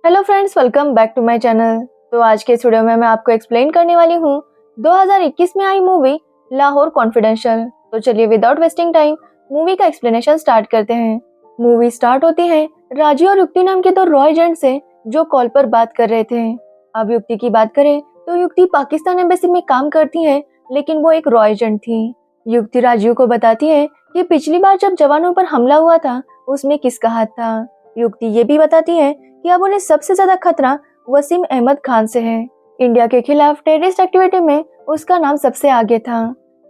Hello friends, welcome back to my channel. तो आज के इस वीडियो में मैं आपको एक्सप्लेन करने वाली हूँ 2021 में आई मूवी लाहौर कॉन्फिडेंशियल। तो चलिए विदाउट वेस्टिंग टाइम मूवी का एक्सप्लेनेशन स्टार्ट करते हैं। मूवी स्टार्ट होती है राजीव और युक्ति नाम के दो रॉ एजेंट से जो कॉल पर बात कर रहे थे। अब युक्ति की बात करें तो युक्ति पाकिस्तान एम्बेसी में काम करती है, लेकिन वो एक रॉ एजेंट थी। युक्ति राजीव को बताती है कि पिछली बार जब जवानों पर हमला हुआ था उसमें किसका हाथ था। युक्ति ये भी बताती है कि अब उन्हें सबसे ज्यादा खतरा वसीम अहमद खान से है। इंडिया के खिलाफ टेररिस्ट एक्टिविटी में उसका नाम सबसे आगे था।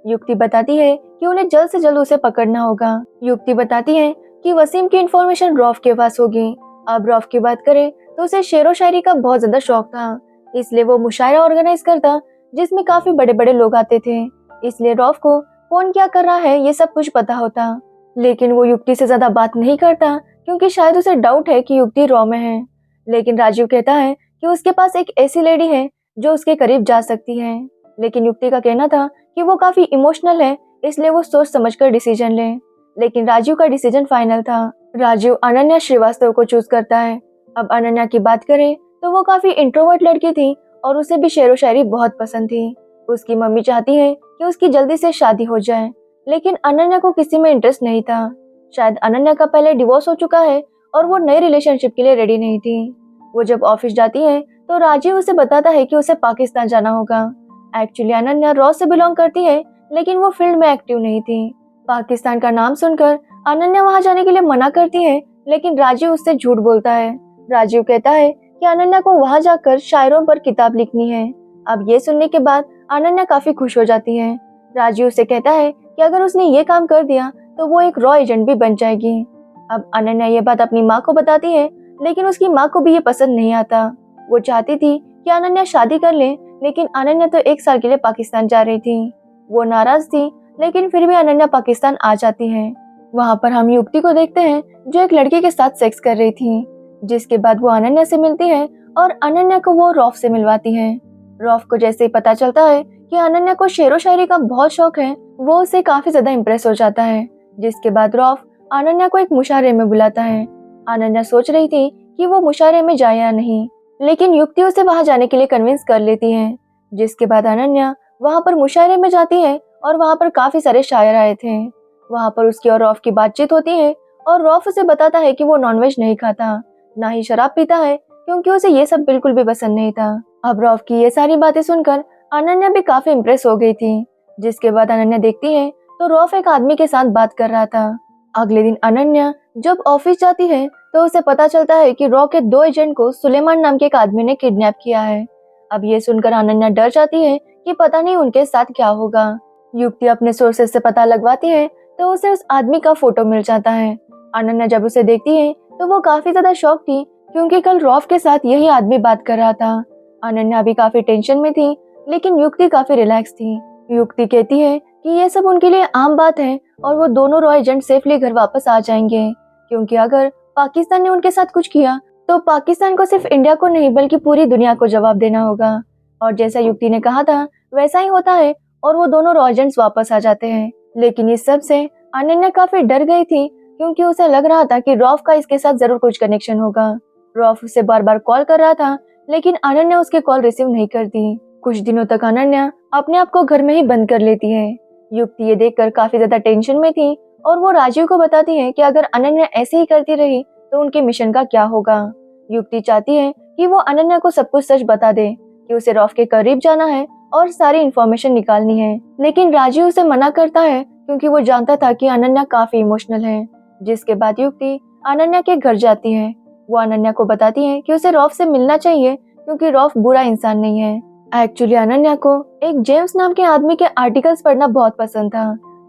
युक्ति बताती है कि उन्हें जल्द से जल्द उसे पकड़ना होगा। युक्ति बताती है कि वसीम की इंफॉर्मेशन रौफ के पास होगी। अब रौफ की बात करें तो उसे शेरो शायरी का बहुत ज्यादा शौक था, इसलिए वो मुशायरा ऑर्गेनाइज करता जिसमें काफी बड़े बड़े लोग आते थे। इसलिए रौफ को कौन क्या कर रहा है ये सब कुछ पता होता, लेकिन वो युक्ति से ज्यादा बात नहीं करता क्योंकि शायद उसे डाउट है कि युक्ति रॉ में है। लेकिन राजीव कहता है कि उसके पास एक ऐसी लेडी है जो उसके करीब जा सकती है, लेकिन युक्ति का कहना था कि वो काफी इमोशनल है, इसलिए वो सोच समझकर डिसीजन ले। लेकिन राजीव का डिसीजन फाइनल था। राजीव अनन्या श्रीवास्तव को चूज करता है। अब अनन्या की बात करें तो वो काफी इंट्रोवर्ट लड़की थी और उसे भी शेरो शायरी बहुत पसंद थी। उसकी मम्मी चाहती है कि उसकी जल्दी से शादी हो जाए, लेकिन अनन्या को किसी में इंटरेस्ट नहीं था। शायद अनन्या का पहले डिवोर्स हो चुका है और वो नए रिलेशनशिप के लिए रेडी नहीं थी। वो जब ऑफिस जाती है तो राजीव उसे बताता है कि उसे पाकिस्तान जाना होगा। एक्चुअली अनन्या रॉ से बिलोंग करती है, लेकिन वो फील्ड में एक्टिव नहीं थी। पाकिस्तान का नाम सुनकर अनन्या वहां जाने के लिए मना करती है, लेकिन राजीव उससे झूठ बोलता है। राजीव कहता है कि अनन्या को वहां जाकर शायरों पर किताब लिखनी है। अब ये सुनने के बाद अनन्या काफी खुश हो जाती है। राजीव उसे कहता है कि अगर उसने ये काम कर दिया तो वो एक रॉ एजेंट भी बन जाएगी। अब अनन्या ये बात अपनी माँ को बताती है, लेकिन उसकी माँ को भी ये पसंद नहीं आता। वो चाहती थी कि अनन्या शादी कर ले, लेकिन अनन्या तो 1 साल के लिए पाकिस्तान जा रही थी। वो नाराज थी, लेकिन फिर भी अनन्या पाकिस्तान आ जाती है। वहाँ पर हम युक्ति को देखते हैं जो एक लड़के के साथ सेक्स कर रही थी, जिसके बाद वो अनन्या से मिलती है और अनन्या को वो रौफ से मिलवाती है। रौफ को जैसे ही पता चलता है कि अनन्या को शेरो शायरी का बहुत शौक है, वो उससे काफी ज्यादा इम्प्रेस हो जाता है। जिसके बाद रौफ अनन्या को एक मुशायरे में बुलाता है। अनन्या सोच रही थी कि वो मुशायरे में जाए या नहीं, लेकिन युक्ति उसे वहां जाने के लिए कन्विंस कर लेती है। जिसके बाद अनन्या वहां पर मुशायरे में जाती है और वहां पर काफी सारे शायर आए थे। वहां पर उसकी और रौफ की बातचीत होती है और रौफ उसे बताता है कि वो नॉनवेज नहीं खाता, ना ही शराब पीता है, क्योंकि उसे ये सब बिल्कुल भी पसंद नहीं था। अब रौफ की ये सारी बातें सुनकर अनन्या भी काफी इम्प्रेस हो गई थी। जिसके बाद अनन्या देखती है तो रौफ एक आदमी के साथ बात कर रहा था। अगले दिन अनन्या जब ऑफिस जाती है तो उसे पता चलता है कि रॉ के 2 एजेंट को सुलेमान नाम के एक आदमी ने किडनैप किया है। अब ये सुनकर अनन्या डर जाती है कि पता नहीं उनके साथ क्या होगा। युक्ति अपने सोर्सेस से पता लगवाती है तो उसे उस आदमी का फोटो मिल जाता है। अनन्या जब उसे देखती है तो वो काफी ज्यादा शॉक थी, क्योंकि कल रॉफ के साथ यही आदमी बात कर रहा था। अनन्या भी काफी टेंशन में थी, लेकिन युक्ति काफी रिलैक्स थी। युक्ति कहती है कि ये सब उनके लिए आम बात है और वो दोनों रॉ एजेंट सेफली घर वापस आ जाएंगे, क्योंकि अगर पाकिस्तान ने उनके साथ कुछ किया तो पाकिस्तान को सिर्फ इंडिया को नहीं बल्कि पूरी दुनिया को जवाब देना होगा। और जैसा युक्ति ने कहा था वैसा ही होता है और वो दोनों रॉ एजेंट्स वापस आ जाते हैं। लेकिन इस सब से अनन्या काफी डर गई थी, क्योंकि उसे लग रहा था कि रॉफ का इसके साथ जरूर कुछ कनेक्शन होगा। रॉफ उसे बार बार कॉल कर रहा था, लेकिन अनन्या उसके कॉल रिसीव नहीं करती। कुछ दिनों तक अनन्या अपने आप को घर में ही बंद कर लेती है। युक्ति ये देखकर काफी ज्यादा टेंशन में थी और वो राजीव को बताती है कि अगर अनन्या ऐसे ही करती रही तो उनके मिशन का क्या होगा। युक्ति चाहती है कि वो अनन्या को सब कुछ सच बता दे कि उसे रॉफ के करीब जाना है और सारी इन्फॉर्मेशन निकालनी है, लेकिन राजीव उसे मना करता है क्योंकि वो जानता था कि अनन्या काफी इमोशनल है। जिसके बाद युक्ति अनन्या के घर जाती है। वो अनन्या को बताती है कि उसे रॉफ से मिलना चाहिए, क्योंकि रॉफ बुरा इंसान नहीं है। एक्चुअली अनन्या को एक जेम्स नाम के आदमी के आर्टिकल्स पढ़ना बहुत पसंद था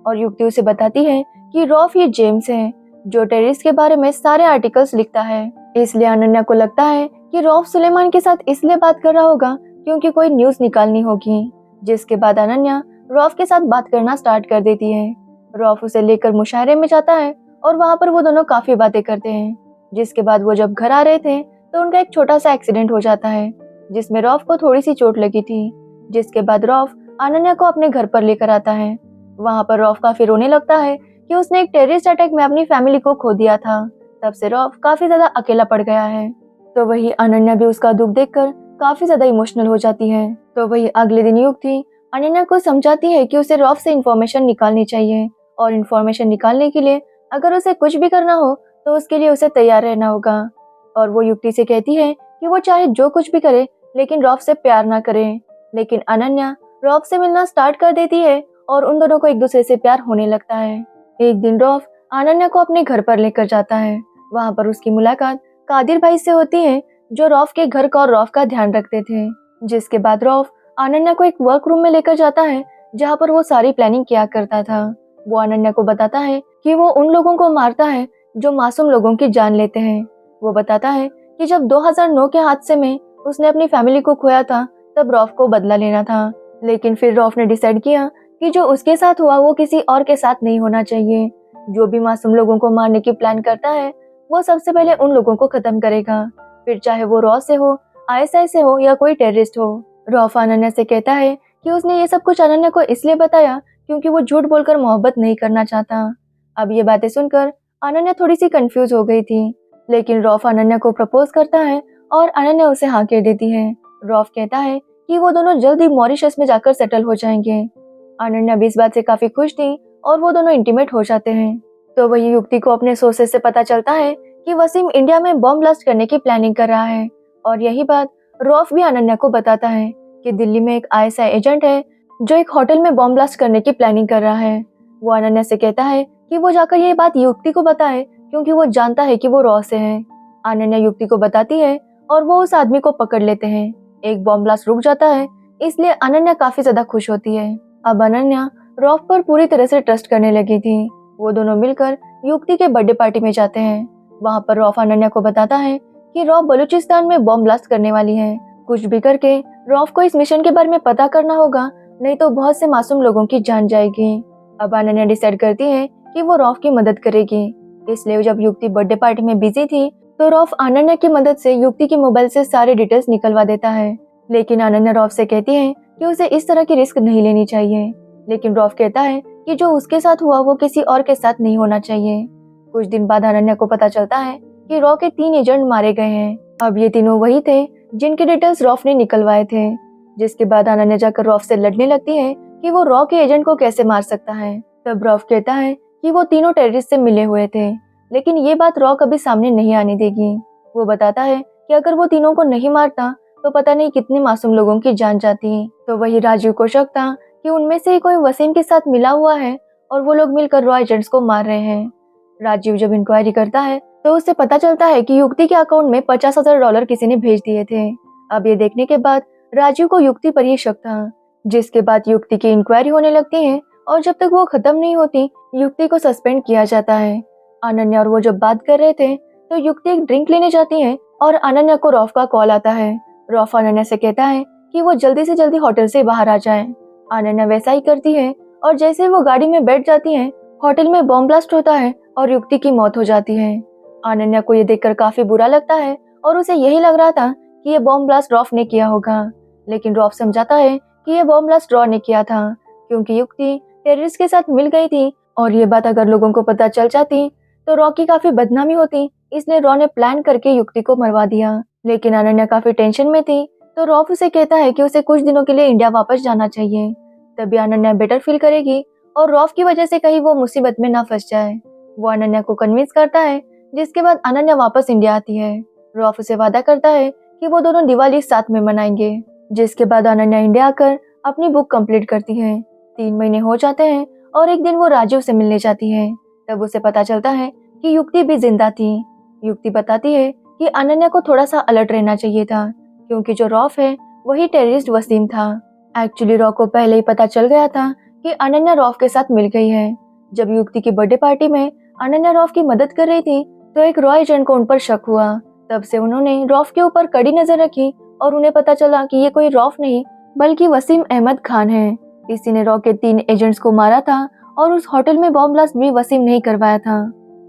और युक्ति उसे बताती है कि रॉफ ये जेम्स है जो टेररिस्ट के बारे में सारे आर्टिकल्स लिखता है। इसलिए अनन्या को लगता है कि रॉफ सुलेमान के साथ इसलिए बात कर रहा होगा क्योंकि कोई न्यूज निकालनी होगी। जिसके बाद अनन्या रॉफ के साथ बात करना स्टार्ट कर देती है। रॉफ उसे लेकर मुशायरे में जाता है और वहाँ पर वो दोनों काफी बातें करते हैं। जिसके बाद वो जब घर आ रहे थे तो उनका एक छोटा सा एक्सीडेंट हो जाता है, जिसमें रॉफ को थोड़ी सी चोट लगी थी। जिसके बाद रॉफ अनन्या को अपने घर पर लेकर आता है। वहाँ पर रॉफ काफी रोने लगता है कि उसने एक टेररिस्ट अटैक में अपनी फैमिली को खो दिया था। तब से रॉफ काफी ज्यादा अकेला पड़ गया है। तो वही अनन्या भी उसका दुख देखकर काफी ज्यादा इमोशनल हो जाती है। तो वही अगले दिन युक्ति अनन्या को समझाती है कि उसे रॉफ से इंफॉर्मेशन निकालनी चाहिए और इंफॉर्मेशन निकालने के लिए अगर उसे कुछ भी करना हो तो उसके लिए उसे तैयार रहना होगा। और वो युक्ति से कहती है कि वो चाहे जो कुछ भी करे लेकिन रॉफ से प्यार ना करे। लेकिन अनन्या रॉफ से मिलना स्टार्ट कर देती है और उन दोनों को एक दूसरे से प्यार होने लगता है। एक दिन रॉफ अनन्या को अपने घर पर लेकर जाता है। वहाँ पर उसकी मुलाकात कादिर भाई से होती है जो रॉफ के घर का और रॉफ का ध्यान रखते थे। जिसके बाद रॉफ अनन्या को एक वर्क रूम में लेकर जाता है जहाँ पर वो सारी प्लानिंग किया करता था। वो अनन्या को बताता है कि वो उन लोगों को मारता है जो मासूम लोगों की जान लेते हैं। वो बताता है कि जब 2009 के हादसे में उसने अपनी फैमिली को खोया था तब रॉफ को बदला लेना था। लेकिन फिर रॉफ ने डिसाइड किया कि जो उसके साथ हुआ वो किसी और के साथ नहीं होना चाहिए। जो भी मासूम लोगों को मारने की प्लान करता है वो सबसे पहले उन लोगों को खत्म करेगा, फिर चाहे वो रॉ से हो, आईएसआई से हो या कोई टेररिस्ट हो। रॉफ अनन्या से कहता है कि उसने ये सब कुछ अनन्या को इसलिए बताया क्योंकि वो झूठ बोलकर मोहब्बत नहीं करना चाहता। अब ये बातें सुनकर अनन्या थोड़ी सी कंफ्यूज हो गई थी, लेकिन रॉफ अनन्या को प्रपोज करता है और अनन्या उसे हाँ कह देती है। रॉफ कहता है कि वो दोनों जल्द ही मॉरिशस में जाकर सेटल हो जाएंगे। अनन्या भी इस बात से काफी खुश थी और वो दोनों इंटीमेट हो जाते हैं। तो वही युक्ति को अपने सोर्सेस से पता चलता है कि वसीम इंडिया में बॉम्ब ब्लास्ट करने की प्लानिंग कर रहा है। और यही बात रॉफ भी अनन्या को बताता है कि दिल्ली में एक आईएसआई एजेंट है जो एक होटल में बॉम्ब ब्लास्ट करने की प्लानिंग कर रहा है। वो अनन्या से कहता है कि वो जाकर ये बात युक्ति को बताए क्योंकि वो जानता है कि वो रॉ से है। अनन्या युक्ति को बताती है और वो उस आदमी को पकड़ लेते हैं। एक बॉम्ब ब्लास्ट रुक जाता है, इसलिए अनन्या काफी ज्यादा खुश होती है। अब अनन्या रॉफ पर पूरी तरह से ट्रस्ट करने लगी थी। वो दोनों मिलकर युक्ति के बर्थडे पार्टी में जाते हैं। वहाँ पर रॉफ अनन्या को बताता है कि रॉफ बलूचिस्तान में बॉम्ब ब्लास्ट करने वाली है। कुछ भी करके रॉफ को इस मिशन के बारे में पता करना होगा, नहीं तो बहुत से मासूम लोगों की जान जाएगी। अब अनन्या डिसाइड करती है कि वो रॉफ की मदद करेगी। इसलिए जब युक्ति बर्थडे पार्टी में बिजी थी तो रॉफ अनन्या की मदद से युक्ति के मोबाइल से सारे डिटेल्स निकलवा देता है। लेकिन अनन्या रॉफ से कहती है कि उसे इस तरह की रिस्क नहीं लेनी चाहिए। लेकिन रॉफ कहता है कि जो उसके साथ हुआ वो किसी और के साथ नहीं होना चाहिए। कुछ दिन बाद अनन्या को पता चलता है कि रॉ के 3 एजेंट मारे गए हैं। अब ये तीनों वही थे जिनके डिटेल्स रॉफ ने निकलवाए थे। जिसके बाद अनन्या जाकर रॉफ से लड़ने लगती है कि वो रॉ के एजेंट को कैसे मार सकता है। तब रॉफ कहता है कि वो तीनों टेररिस्ट से मिले हुए थे, लेकिन ये बात रॉ कभी सामने नहीं आने देगी। वो बताता है कि अगर वो तीनों को नहीं मारता तो पता नहीं कितने मासूम लोगों की जान जाती। तो वही राजीव को शक था कि उनमें से कोई वसीम के साथ मिला हुआ है और वो लोग मिलकर रॉ एजेंट्स को मार रहे हैं। राजीव जब इंक्वायरी करता है तो उससे पता चलता है कि युक्ति के अकाउंट में $50,000 किसी ने भेज दिए थे। अब ये देखने के बाद राजीव को युक्ति पर ही शक था। जिसके बाद युक्ति की इंक्वायरी होने लगती है और जब तक वो खत्म नहीं होती युक्ति को सस्पेंड किया जाता है। अनन्या और वो जब बात कर रहे थे तो युक्ति एक ड्रिंक लेने जाती है और अनन्या को रॉफ का कॉल आता है। रॉफ अनन्या से कहता है कि वो जल्दी से जल्दी होटल से बाहर आ जाए। अनन्या वैसा ही करती है और जैसे वो गाड़ी में बैठ जाती है होटल में बॉम्ब ब्लास्ट होता है और युक्ति की मौत हो जाती है। अनन्या को ये देखकर काफी बुरा लगता है और उसे यही लग रहा था कि ये बॉम्ब ब्लास्ट रॉफ ने किया होगा। लेकिन रॉफ समझाता है कि ये बॉम्ब ब्लास्ट रॉ ने किया था क्योंकि युक्ति टेररिस्ट के साथ मिल गई थी और ये बात अगर लोगों को पता चल जाती तो रॉ की काफी बदनामी होती, इसलिए रॉ ने प्लान करके युक्ति को मरवा दिया। लेकिन अनन्या काफी टेंशन में थी तो रॉफ उसे कहता है कि उसे कुछ दिनों के लिए इंडिया वापस जाना चाहिए, तभी अनन्या बेटर फील करेगी और रॉफ की वजह से कहीं वो मुसीबत में ना फंस जाए। वो अनन्या को कन्विंस करता है, जिसके बाद अनन्या वापस इंडिया आती है। रॉफ उसे वादा करता है कि वो दोनों दिवाली साथ में मनाएंगे। जिसके बाद अनन्या इंडिया आकर अपनी बुक कंप्लीट करती है। 3 महीने हो जाते हैं और एक दिन वो राजीव से मिलने जाती है। तब उसे पता चलता है कि युक्ति भी जिंदा थी। युक्ति बताती है कि अनन्या को थोड़ा सा अलर्ट रहना चाहिए था क्योंकि जो रॉफ है वही टेररिस्ट वसीम था। एक्चुअली रॉ को पहले ही पता चल गया था कि अनन्या रॉफ के साथ मिल गई है। जब युक्ति की बर्थडे पार्टी में अनन्या रॉफ की मदद कर रही थी तो एक रॉ एजेंट को उन पर शक हुआ। तब से उन्होंने रॉफ के ऊपर कड़ी नजर रखी और उन्हें पता चला कि ये कोई रॉफ नहीं बल्कि वसीम अहमद खान है। इसी ने रॉ के 3 एजेंट्स को मारा था और उस होटल में बॉम्ब ब्लास्ट भी वसीम ने ही करवाया था।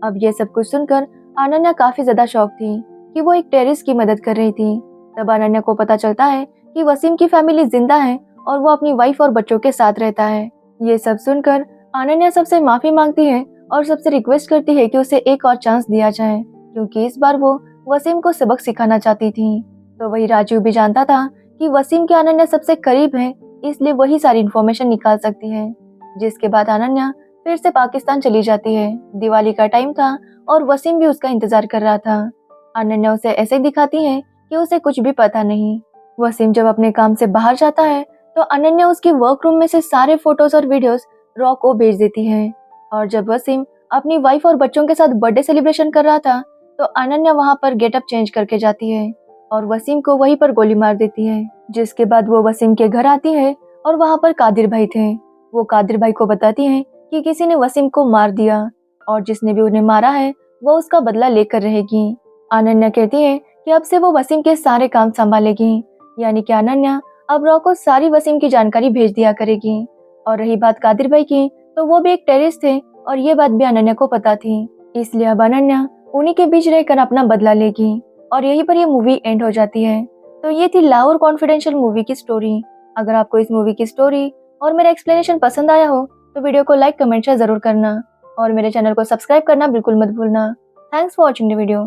अब ये सब कुछ सुनकर अनन्या काफी ज्यादा शॉक थी कि वो एक टेररिस्ट की मदद कर रही थी। तब अनन्या को पता चलता है कि वसीम की फैमिली जिंदा है और वो अपनी वाइफ और बच्चों के साथ रहता है। ये सब सुनकर अनन्या सबसे माफी मांगती है और सबसे रिक्वेस्ट करती है कि उसे एक और चांस दिया जाए क्योंकि इस बार वो वसीम को सबक सिखाना चाहती थी। तो वही राजीव भी जानता था कि वसीम के अनन्या सबसे करीब है, इसलिए वही सारी इन्फॉर्मेशन निकाल सकती है। जिसके बाद अनन्या फिर से पाकिस्तान चली जाती है। दिवाली का टाइम था और वसीम भी उसका इंतजार कर रहा था। अनन्या उसे ऐसे दिखाती है कि उसे कुछ भी पता नहीं। वसीम जब अपने काम से बाहर जाता है तो अनन्या उसकी वर्क रूम में से सारे फोटोज और वीडियोस रॉ को भेज देती है। और जब वसीम अपनी वाइफ और बच्चों के साथ बर्थडे सेलिब्रेशन कर रहा था तो अनन्या वहां पर गेटअप चेंज करके जाती है और वसीम को वहीं पर गोली मार देती है। जिसके बाद वो वसीम के घर आती है और वहां पर कादिर भाई थे। वो कादिर भाई को बताती है कि किसी ने वसीम को मार दिया और जिसने भी उन्हें मारा है वो उसका बदला लेकर रहेगी। अनन्या कहती है कि अब से वो वसीम के सारे काम संभालेगी, यानी कि अनन्या अब रॉ को सारी वसीम की जानकारी भेज दिया करेगी। और रही बात कादिर भाई की, तो वो भी एक टेररिस्ट थे और ये बात भी अनन्या को पता थी। इसलिए अब अनन्या उन्हीं के बीच रहकर अपना बदला लेगी और यहीं पर ये मूवी एंड हो जाती है। तो ये थी लाहौर कॉन्फिडेंशियल मूवी की स्टोरी। अगर आपको इस मूवी की स्टोरी और मेरा एक्सप्लेनेशन पसंद आया हो तो वीडियो को लाइक कमेंट शेयर जरूर करना और मेरे चैनल को सब्सक्राइब करना बिल्कुल मत भूलना। Thanks for watching the video.